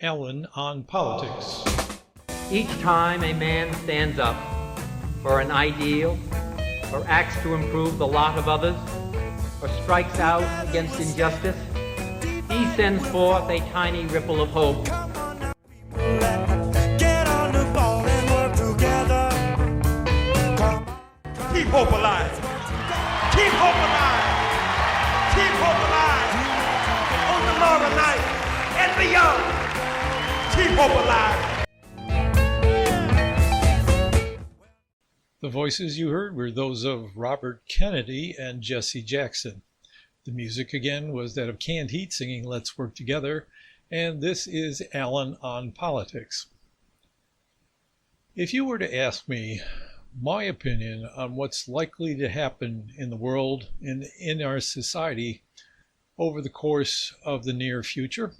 Ellen on Politics. Each time a man stands up for an ideal, or acts to improve the lot of others, or strikes out against injustice, he sends forth a tiny ripple of hope. Get on the ball and work together. Keep hope alive. Keep hope alive. Keep hope alive. On tomorrow night and beyond. Keep hope alive. The voices you heard were those of Robert Kennedy and Jesse Jackson. The music again was that of Canned Heat singing Let's Work Together, and this is Alan on Politics. If you were to ask me my opinion on what's likely to happen in the world and in our society over the course of the near future,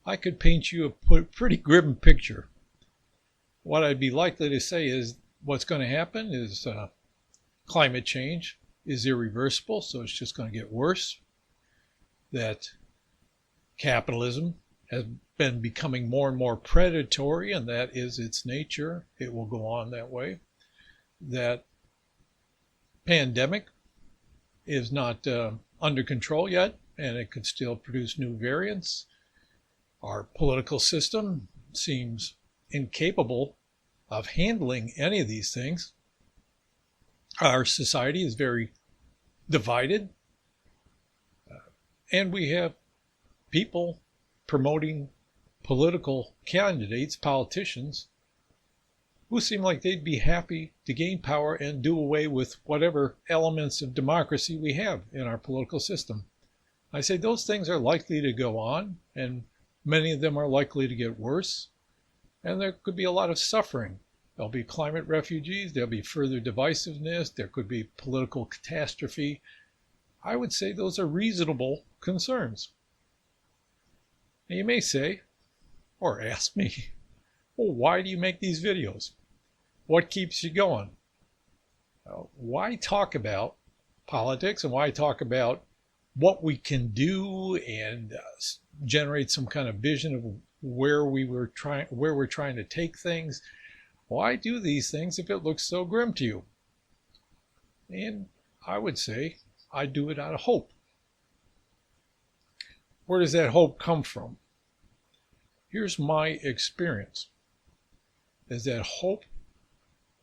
I could paint you a pretty grim picture. What I'd be likely to say is what's going to happen is climate change is irreversible, so it's just going to get worse. That capitalism has been becoming more and more predatory, and that is its nature. It will go on that way. That pandemic is not under control yet, and it could still produce new variants. Our political system seems incapable of handling any of these things. Our society is very divided, and we have people promoting political candidates, politicians, who seem like they'd be happy to gain power and do away with whatever elements of democracy we have in our political system. I say those things are likely to go on, and many of them are likely to get worse, and there could be a lot of suffering. There'll be climate refugees, there'll be further divisiveness, there could be political catastrophe. I would say those are reasonable concerns. Now you may say, or ask me, well, why do you make these videos? What keeps you going? Why talk about politics and why talk about what we can do and generate some kind of vision of where we're trying to take things? Why do these things if it looks so grim to you? And I would say I do it out of hope. Where does that hope come from? Here's my experience, is that hope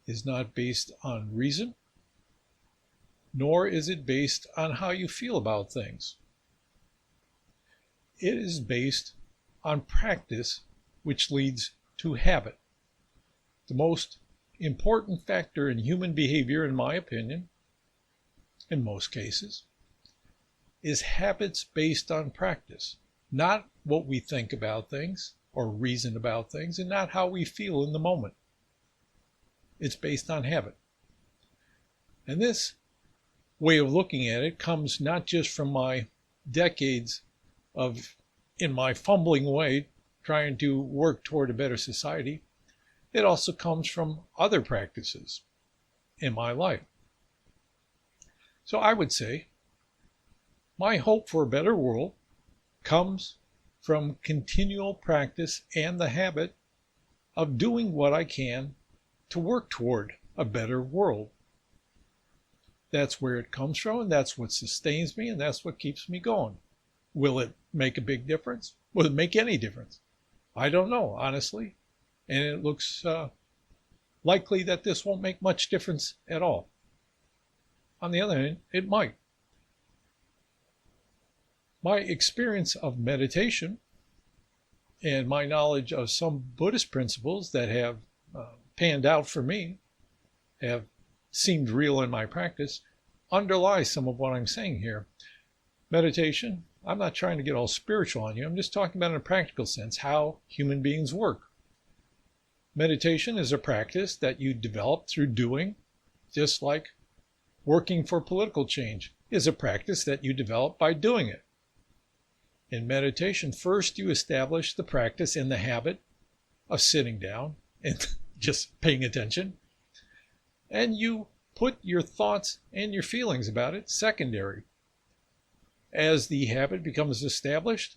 is not based on reason, nor is it based on how you feel about things. It is based on practice, which leads to habit. The most important factor in human behavior, in my opinion, in most cases, is habits based on practice, not what we think about things or reason about things, and not how we feel in the moment. It's based on habit. And this way of looking at it comes not just from my decades of, in my fumbling way, trying to work toward a better society. It also comes from other practices in my life. So I would say my hope for a better world comes from continual practice and the habit of doing what I can to work toward a better world. That's where it comes from, and that's what sustains me, and that's what keeps me going. Will it make a big difference? Will it make any difference? I don't know, honestly. And it looks likely that this won't make much difference at all. On the other hand, it might. My experience of meditation and my knowledge of some Buddhist principles that have panned out for me, have seemed real in my practice, underlie some of what I'm saying here. Meditation, I'm not trying to get all spiritual on you. I'm just talking about in a practical sense how human beings work. Meditation is a practice that you develop through doing, just like working for political change is a practice that you develop by doing it. In meditation, first you establish the practice and the habit of sitting down and just paying attention, and you put your thoughts and your feelings about it secondary. As the habit becomes established,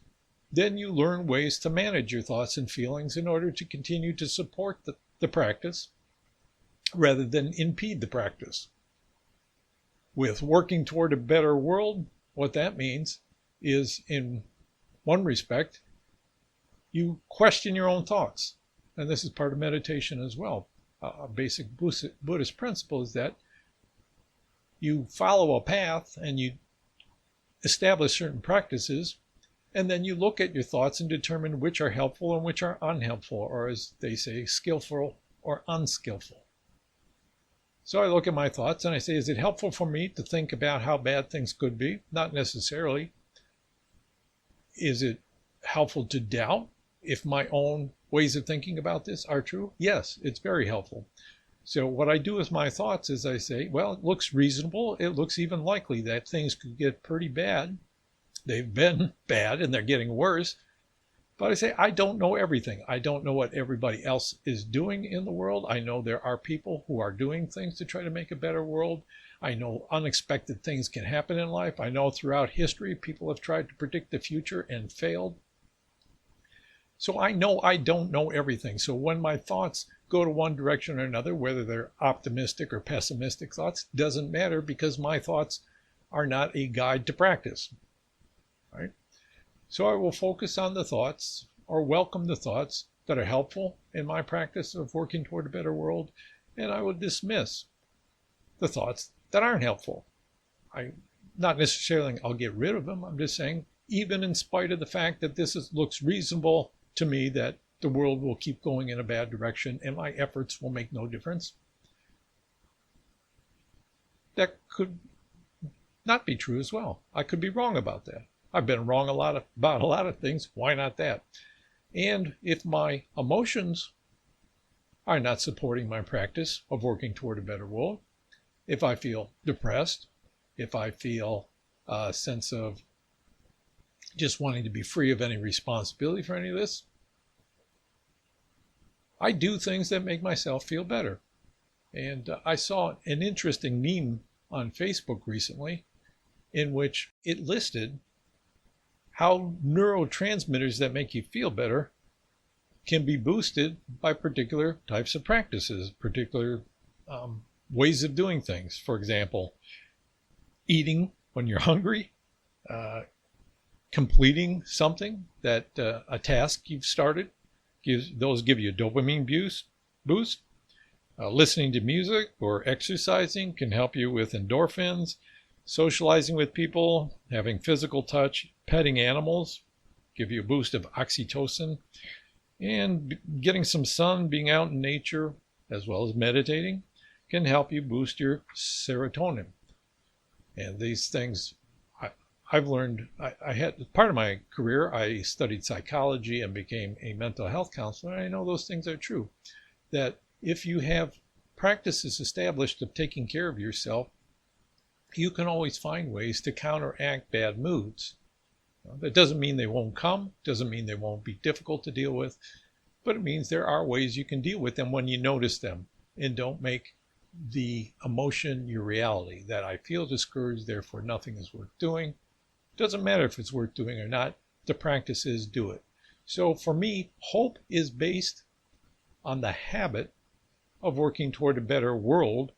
then you learn ways to manage your thoughts and feelings in order to continue to support the practice rather than impede the practice. With working toward a better world, what that means is, in one respect, you question your own thoughts. And this is part of meditation as well. A basic Buddhist principle is that you follow a path and you establish certain practices, and then you look at your thoughts and determine which are helpful and which are unhelpful, or as they say, skillful or unskillful. So I look at my thoughts and I say, is it helpful for me to think about how bad things could be? Not necessarily. Is it helpful to doubt if my own ways of thinking about this are true? Yes, it's very helpful. So what I do with my thoughts is I say, well, it looks reasonable. It looks even likely that things could get pretty bad. They've been bad and they're getting worse. But I say, I don't know everything. I don't know what everybody else is doing in the world. I know there are people who are doing things to try to make a better world. I know unexpected things can happen in life. I know throughout history, people have tried to predict the future and failed. So I know I don't know everything. So when my thoughts go to one direction or another, whether they're optimistic or pessimistic thoughts, doesn't matter, because my thoughts are not a guide to practice, right? So I will focus on the thoughts, or welcome the thoughts that are helpful in my practice of working toward a better world, and I will dismiss the thoughts that aren't helpful. Not necessarily I'll get rid of them. I'm just saying, even in spite of the fact that looks reasonable to me, that the world will keep going in a bad direction and my efforts will make no difference, that could not be true as well. I could be wrong about that. I've been wrong about a lot of things. Why not that? And if my emotions are not supporting my practice of working toward a better world, if I feel depressed, if I feel a sense of just wanting to be free of any responsibility for any of this, I do things that make myself feel better. And I saw an interesting meme on Facebook recently in which it listed how neurotransmitters that make you feel better can be boosted by particular types of practices, particular ways of doing things. For example, eating when you're hungry, completing something that a task you've started, give you a dopamine boost. Listening to music or exercising can help you with endorphins. Socializing with people, having physical touch, petting animals give you a boost of oxytocin. And getting some sun, being out in nature, as well as meditating, can help you boost your serotonin. And these things I've learned. I had part of my career, I studied psychology and became a mental health counselor. And I know those things are true. That if you have practices established of taking care of yourself, you can always find ways to counteract bad moods. That doesn't mean they won't come, doesn't mean they won't be difficult to deal with, but it means there are ways you can deal with them when you notice them, and don't make the emotion your reality, that I feel discouraged, therefore nothing is worth doing. Doesn't matter if it's worth doing or not, the practice is do it. So for me, hope is based on the habit of working toward a better world,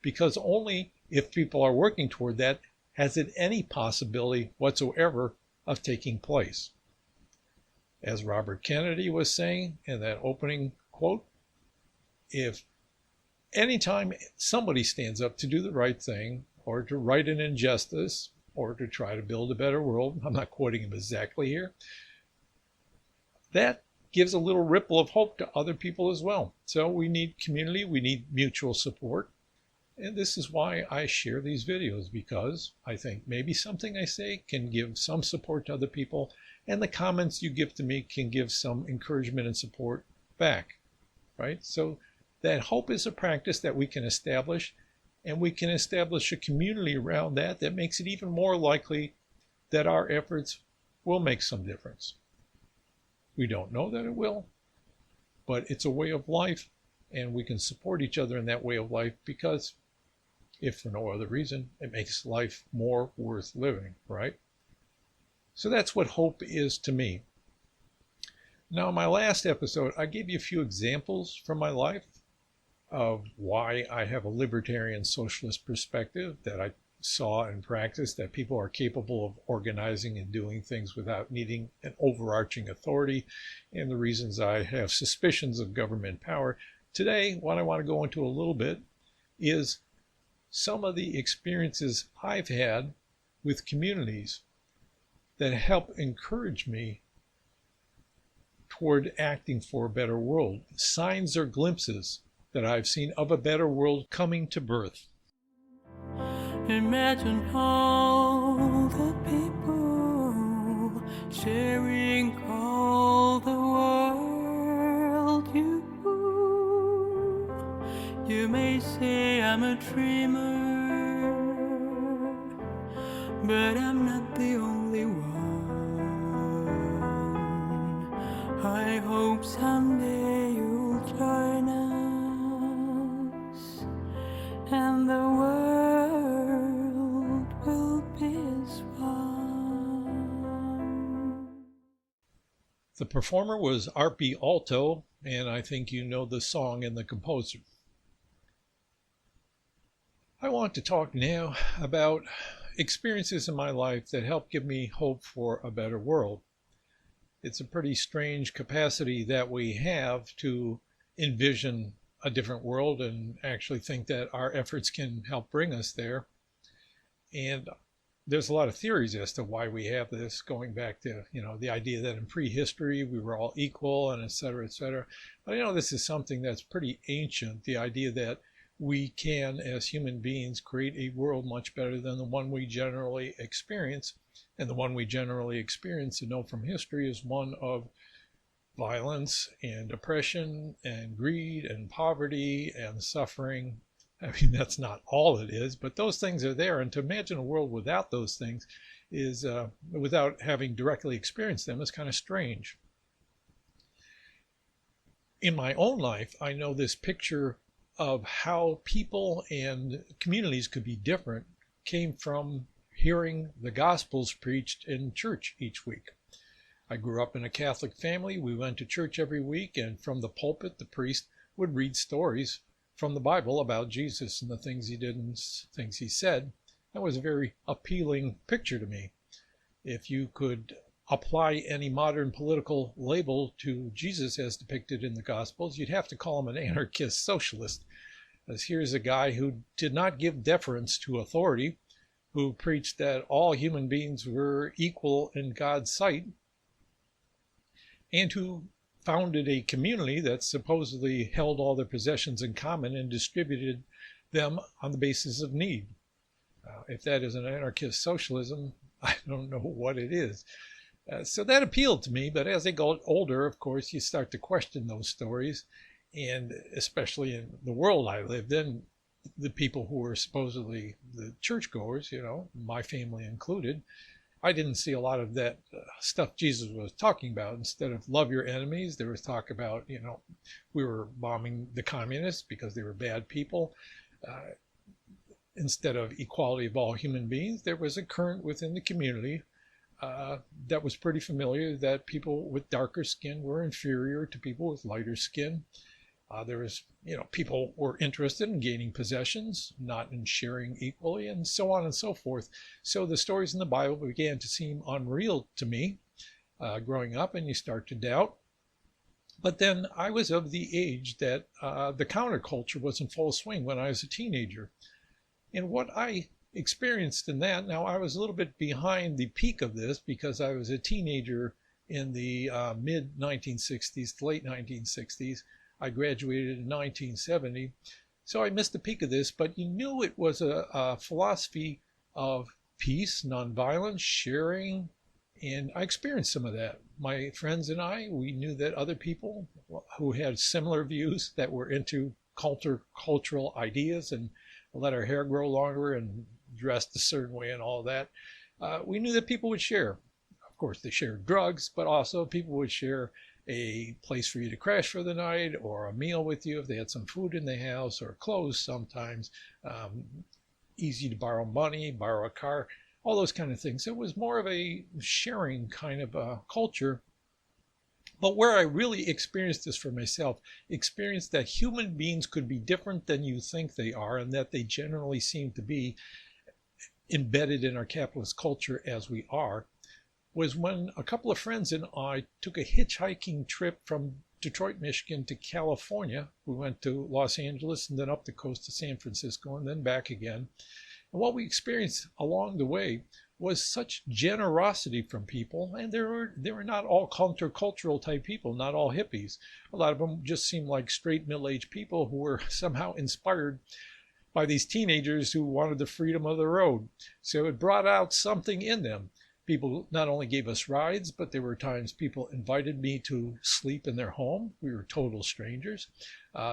because only if people are working toward that has it any possibility whatsoever of taking place. As Robert Kennedy was saying in that opening quote, if anytime somebody stands up to do the right thing, or to right an injustice, or to try to build a better world, I'm not quoting him exactly here, that gives a little ripple of hope to other people as well. So we need community, we need mutual support. And this is why I share these videos, because I think maybe something I say can give some support to other people, and the comments you give to me can give some encouragement and support back, right? So that hope is a practice that we can establish, and we can establish a community around that makes it even more likely that our efforts will make some difference. We don't know that it will, but it's a way of life, and we can support each other in that way of life because, if for no other reason, it makes life more worth living, right? So that's what hope is to me. Now, in my last episode, I gave you a few examples from my life of why I have a libertarian socialist perspective, that I saw and practiced that people are capable of organizing and doing things without needing an overarching authority, and the reasons I have suspicions of government power. Today, what I want to go into a little bit is some of the experiences I've had with communities that help encourage me toward acting for a better world. Signs or glimpses that I've seen of a better world coming to birth. Imagine all the people sharing all the world. You may say I'm a dreamer, but I'm not the only one. I hope someday you'll join us, and the world will be as one. The performer was Arpi Alto, and I think you know the song and the composer. I want to talk now about experiences in my life that help give me hope for a better world. It's a pretty strange capacity that we have to envision a different world and actually think that our efforts can help bring us there. And there's a lot of theories as to why we have this, going back to, the idea that in prehistory we were all equal and et cetera, et cetera. But this is something that's pretty ancient, the idea that we can, as human beings, create a world much better than the one we generally experience. And the one we generally experience, and know from history, is one of violence and oppression and greed and poverty and suffering. I mean, that's not all it is, but those things are there. And to imagine a world without those things is, without having directly experienced them, is kind of strange. In my own life, I know this picture of how people and communities could be different came from hearing the Gospels preached in church each week. I grew up in a Catholic family. We went to church every week, and from the pulpit, the priest would read stories from the Bible about Jesus and the things he did and things he said. That was a very appealing picture to me. If you could apply any modern political label to Jesus as depicted in the Gospels, you'd have to call him an anarchist socialist. As here's a guy who did not give deference to authority, who preached that all human beings were equal in God's sight, and who founded a community that supposedly held all their possessions in common and distributed them on the basis of need. If that isn't anarchist socialism, I don't know what it is. So that appealed to me, but as I got older, of course, you start to question those stories, and especially in the world I lived in, the people who were supposedly the churchgoers, my family included, I didn't see a lot of that stuff Jesus was talking about. Instead of love your enemies, there was talk about, we were bombing the communists because they were bad people. Instead of equality of all human beings, there was a current within the community that was pretty familiar, that people with darker skin were inferior to people with lighter skin. There was, people were interested in gaining possessions, not in sharing equally, and so on and so forth. So the stories in the Bible began to seem unreal to me growing up, and you start to doubt. But then I was of the age that the counterculture was in full swing when I was a teenager. And what I experienced in that, now I was a little bit behind the peak of this because I was a teenager in the mid 1960s to late 1960s. I graduated in 1970, so I missed the peak of this, but you knew it was a philosophy of peace, nonviolence, sharing, and I experienced some of that. My friends and I, we knew that other people who had similar views, that were into cultural ideas and let our hair grow longer and dressed a certain way and all that, we knew that people would share. Of course, they shared drugs, but also people would share a place for you to crash for the night, or a meal with you if they had some food in the house, or clothes sometimes, easy to borrow money, borrow a car, all those kind of things. It was more of a sharing kind of culture. But where I really experienced this for myself, experienced that human beings could be different than you think they are, and that they generally seem to be embedded in our capitalist culture as we are, was when a couple of friends and I took a hitchhiking trip from Detroit, Michigan to California. We went to Los Angeles and then up the coast to San Francisco and then back again. And what we experienced along the way was such generosity from people, and they were not all countercultural type people, not all hippies. A lot of them just seemed like straight middle-aged people who were somehow inspired by these teenagers who wanted the freedom of the road. So it brought out something in them. People not only gave us rides, but there were times people invited me to sleep in their home. We were total strangers,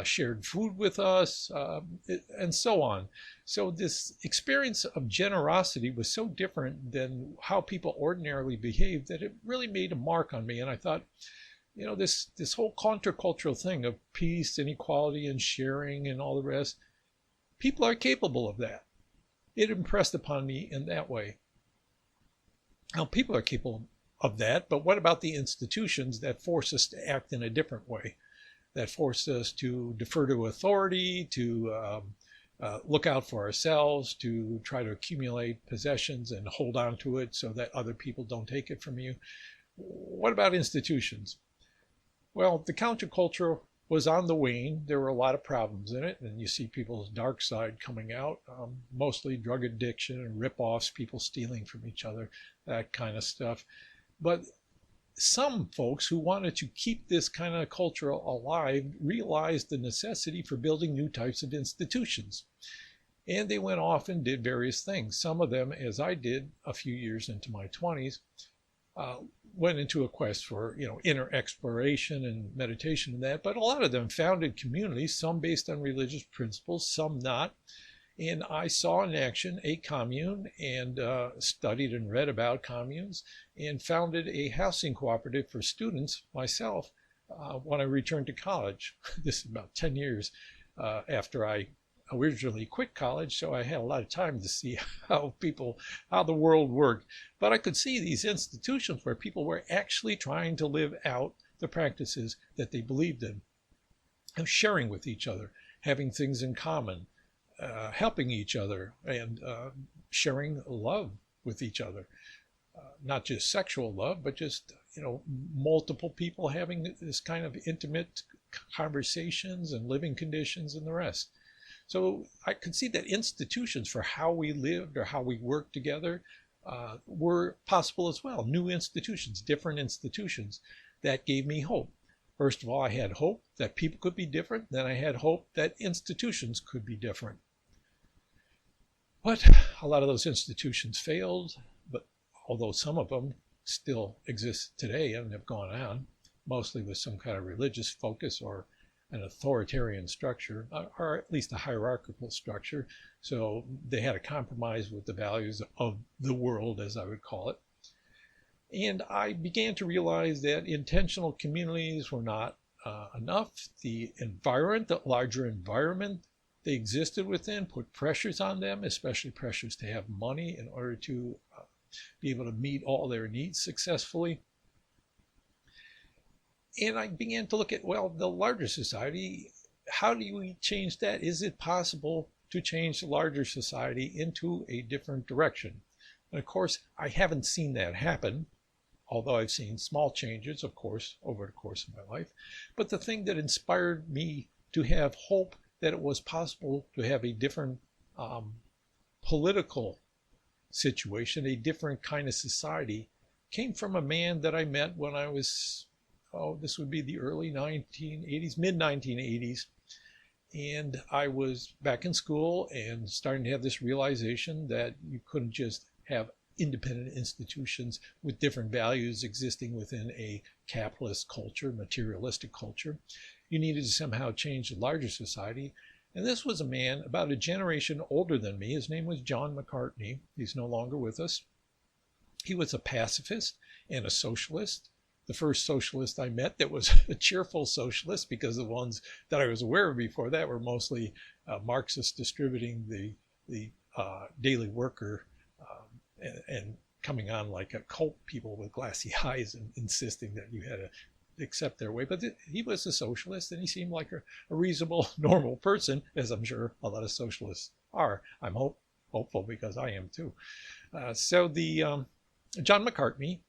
shared food with us, and so on. So this experience of generosity was so different than how people ordinarily behave that it really made a mark on me. And I thought, this whole countercultural thing of peace and equality and sharing and all the rest, people are capable of that. It impressed upon me in that way. Now, people are capable of that, but what about the institutions that force us to act in a different way, that force us to defer to authority, to look out for ourselves, to try to accumulate possessions and hold on to it so that other people don't take it from you? What about institutions? Well, the counterculture was on the wane. There were a lot of problems in it, and you see people's dark side coming out, mostly drug addiction and rip-offs, people stealing from each other, that kind of stuff. But some folks who wanted to keep this kind of culture alive realized the necessity for building new types of institutions. And they went off and did various things. Some of them, as I did a few years into my 20s, went into a quest for, inner exploration and meditation and that, but a lot of them founded communities, some based on religious principles, some not. And I saw in action a commune and studied and read about communes and founded a housing cooperative for students myself when I returned to college. This is about 10 years after I originally quit college, so I had a lot of time to see how the world worked. But I could see these institutions where people were actually trying to live out the practices that they believed in, and sharing with each other, having things in common, helping each other, and sharing love with each other. Not just sexual love, but just, multiple people having this kind of intimate conversations and living conditions and the rest. So I could see that institutions for how we lived or how we worked together were possible as well. New institutions, different institutions. That gave me hope. First of all, I had hope that people could be different. Then I had hope that institutions could be different. But a lot of those institutions failed, but although some of them still exist today and have gone on, mostly with some kind of religious focus or an authoritarian structure, or at least a hierarchical structure. So they had a compromise with the values of the world, as I would call it. And I began to realize that intentional communities were not enough. The environment, the larger environment they existed within, put pressures on them, especially pressures to have money in order to be able to meet all their needs successfully. And I began to look at, the larger society, how do we change that? Is it possible to change the larger society into a different direction? And of course, I haven't seen that happen, although I've seen small changes, of course, over the course of my life. But the thing that inspired me to have hope that it was possible to have a different political situation, a different kind of society, came from a man that I met when I was, this would be the early 1980s, mid-1980s. And I was back in school and starting to have this realization that you couldn't just have independent institutions with different values existing within a capitalist culture, materialistic culture. You needed to somehow change the larger society. And this was a man about a generation older than me. His name was John Mccartney. He's no longer with us. He was a pacifist and a socialist. The first socialist I met that was a cheerful socialist, because the ones that I was aware of before that were mostly Marxists distributing the daily worker and coming on like a cult, people with glassy eyes and insisting that you had to accept their way. But he was a socialist, and he seemed like a reasonable, normal person, as I'm sure a lot of socialists are. I'm hopeful because I am too. So John Mccartney,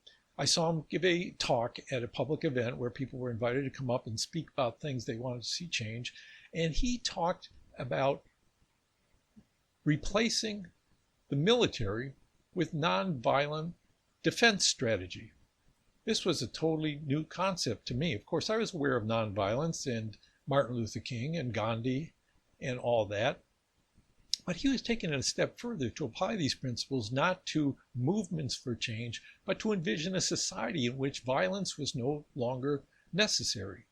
I saw him give a talk at a public event where people were invited to come up and speak about things they wanted to see change. And he talked about replacing the military with nonviolent defense strategy. This was a totally new concept to me. Of course, I was aware of nonviolence and Martin Luther King and Gandhi and all that. But he was taking it a step further to apply these principles not to movements for change, but to envision a society in which violence was no longer necessary.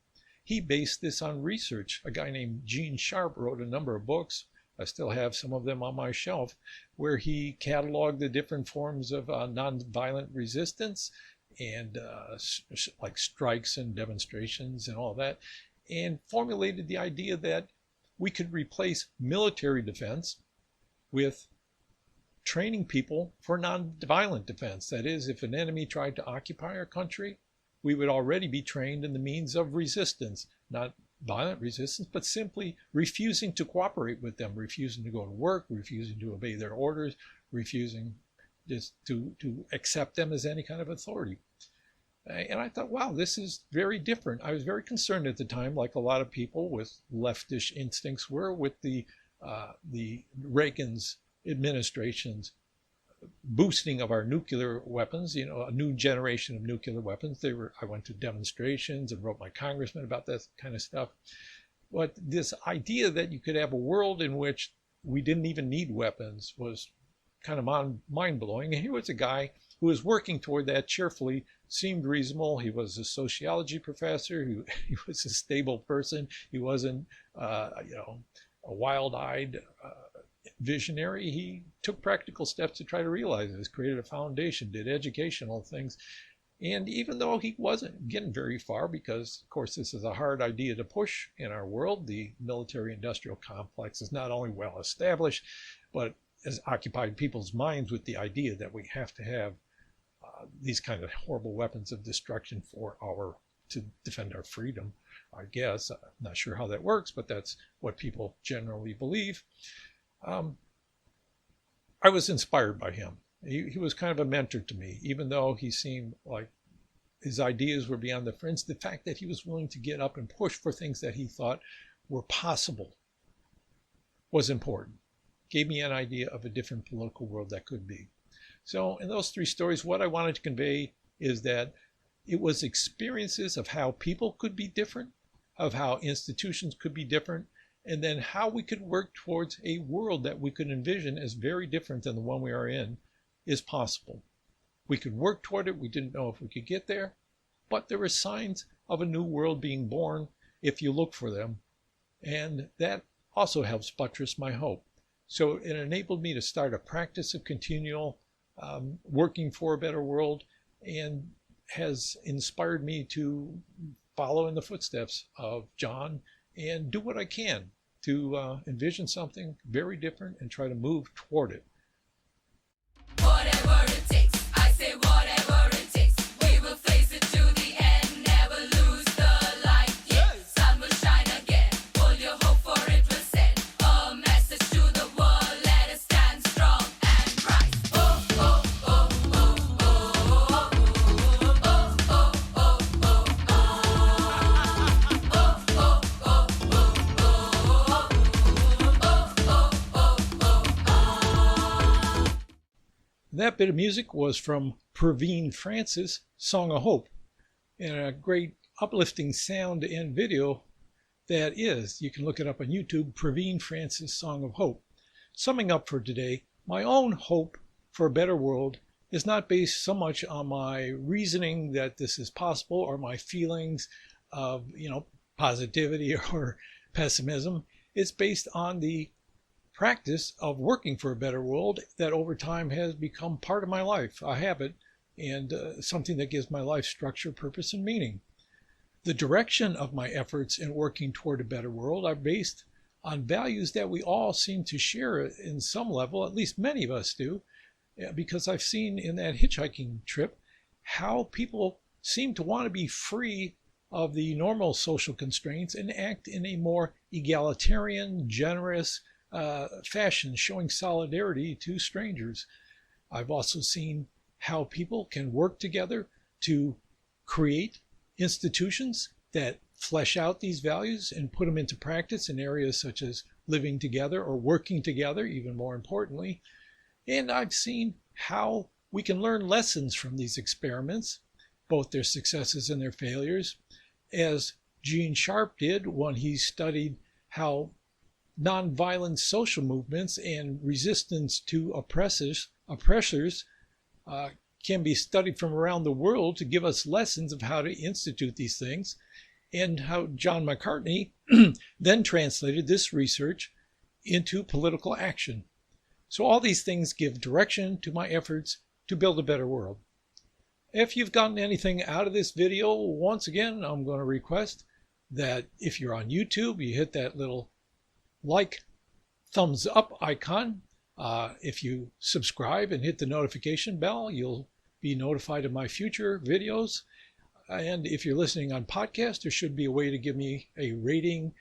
He based this on research. A guy named Gene Sharp wrote a number of books. I still have some of them on my shelf, where he cataloged the different forms of nonviolent resistance and like strikes and demonstrations and all that, and formulated the idea that we could replace military defense with training people for nonviolent defense. That is, if an enemy tried to occupy our country, we would already be trained in the means of resistance, not violent resistance, but simply refusing to cooperate with them, refusing to go to work, refusing to obey their orders, refusing just to accept them as any kind of authority. And I thought, wow, this is very different. I was very concerned at the time, like a lot of people with leftish instincts were, with the Reagan's administration's boosting of our nuclear weapons, a new generation of nuclear weapons. I went to demonstrations and wrote my congressman about that kind of stuff. But this idea that you could have a world in which we didn't even need weapons was kind of mind-blowing. And here was a guy who was working toward that cheerfully, seemed reasonable. He was a sociology professor. He was a stable person. He wasn't, a wild-eyed visionary. He took practical steps to try to realize this, created a foundation, did educational things. And even though he wasn't getting very far, because of course this is a hard idea to push in our world, the military-industrial complex is not only well established, but has occupied people's minds with the idea that we have to have these kind of horrible weapons of destruction to defend our freedom. I guess I'm not sure how that works, but that's what people generally believe. I was inspired by him. He was kind of a mentor to me, even though he seemed like his ideas were beyond the fringe. The fact that he was willing to get up and push for things that he thought were possible was important. Gave me an idea of a different political world that could be. So in those three stories, what I wanted to convey is that it was experiences of how people could be different, of how institutions could be different, and then how we could work towards a world that we could envision as very different than the one we are in is possible. We could work toward it. We didn't know if we could get there, but there were signs of a new world being born if you look for them. And that also helps buttress my hope. So it enabled me to start a practice of continual working for a better world, and has inspired me to follow in the footsteps of John and do what I can to envision something very different and try to move toward it. Whatever it takes, I say whatever it takes. We will face it to the end, never lose the light. Yeah, sun will shine again. Pull your hope for it will send a message to the world. Let us stand strong and rise. Oh, oh, oh, oh, oh, oh, oh, oh, oh, oh, That bit of music was from Praveen Francis' Song of Hope, and a great uplifting sound and video that is. You can look it up on YouTube, Praveen Francis' Song of Hope. Summing up for today, my own hope for a better world is not based so much on my reasoning that this is possible or my feelings of, positivity or pessimism. It's based on the practice of working for a better world that over time has become part of my life, a habit, and something that gives my life structure, purpose, and meaning. The direction of my efforts in working toward a better world are based on values that we all seem to share in some level, at least many of us do, because I've seen in that hitchhiking trip how people seem to want to be free of the normal social constraints and act in a more egalitarian, generous fashion, showing solidarity to strangers. I've also seen how people can work together to create institutions that flesh out these values and put them into practice in areas such as living together or working together, even more importantly. And I've seen how we can learn lessons from these experiments, both their successes and their failures, as Gene Sharp did when he studied how nonviolent social movements and resistance to oppressors can be studied from around the world to give us lessons of how to institute these things, and how John Mccartney then translated this research into political action. So all these things give direction to my efforts to build a better world. If you've gotten anything out of this video, once again, I'm going to request that if you're on YouTube, you hit that little like, thumbs up icon. If you subscribe and hit the notification bell, you'll be notified of my future videos. And if you're listening on podcast, there should be a way to give me a rating,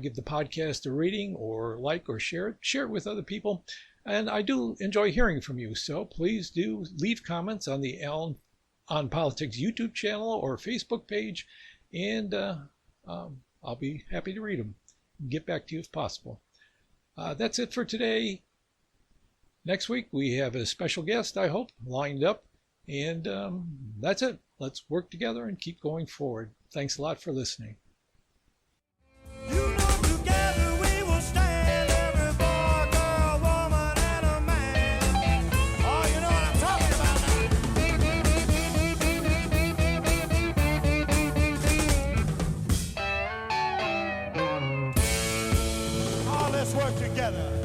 give the podcast a rating, or like or share it with other people. And I do enjoy hearing from you, so please do leave comments on the Alan on Politics YouTube channel or Facebook page, and I'll be happy to read them and get back to you if possible. That's it for today. Next week we have a special guest, I hope, lined up, and that's it. Let's work together and keep going forward. Thanks a lot for listening. You know together we will stand, every boy, girl, woman, and a man. Oh, you know what I'm talking about now. Oh, let's work together.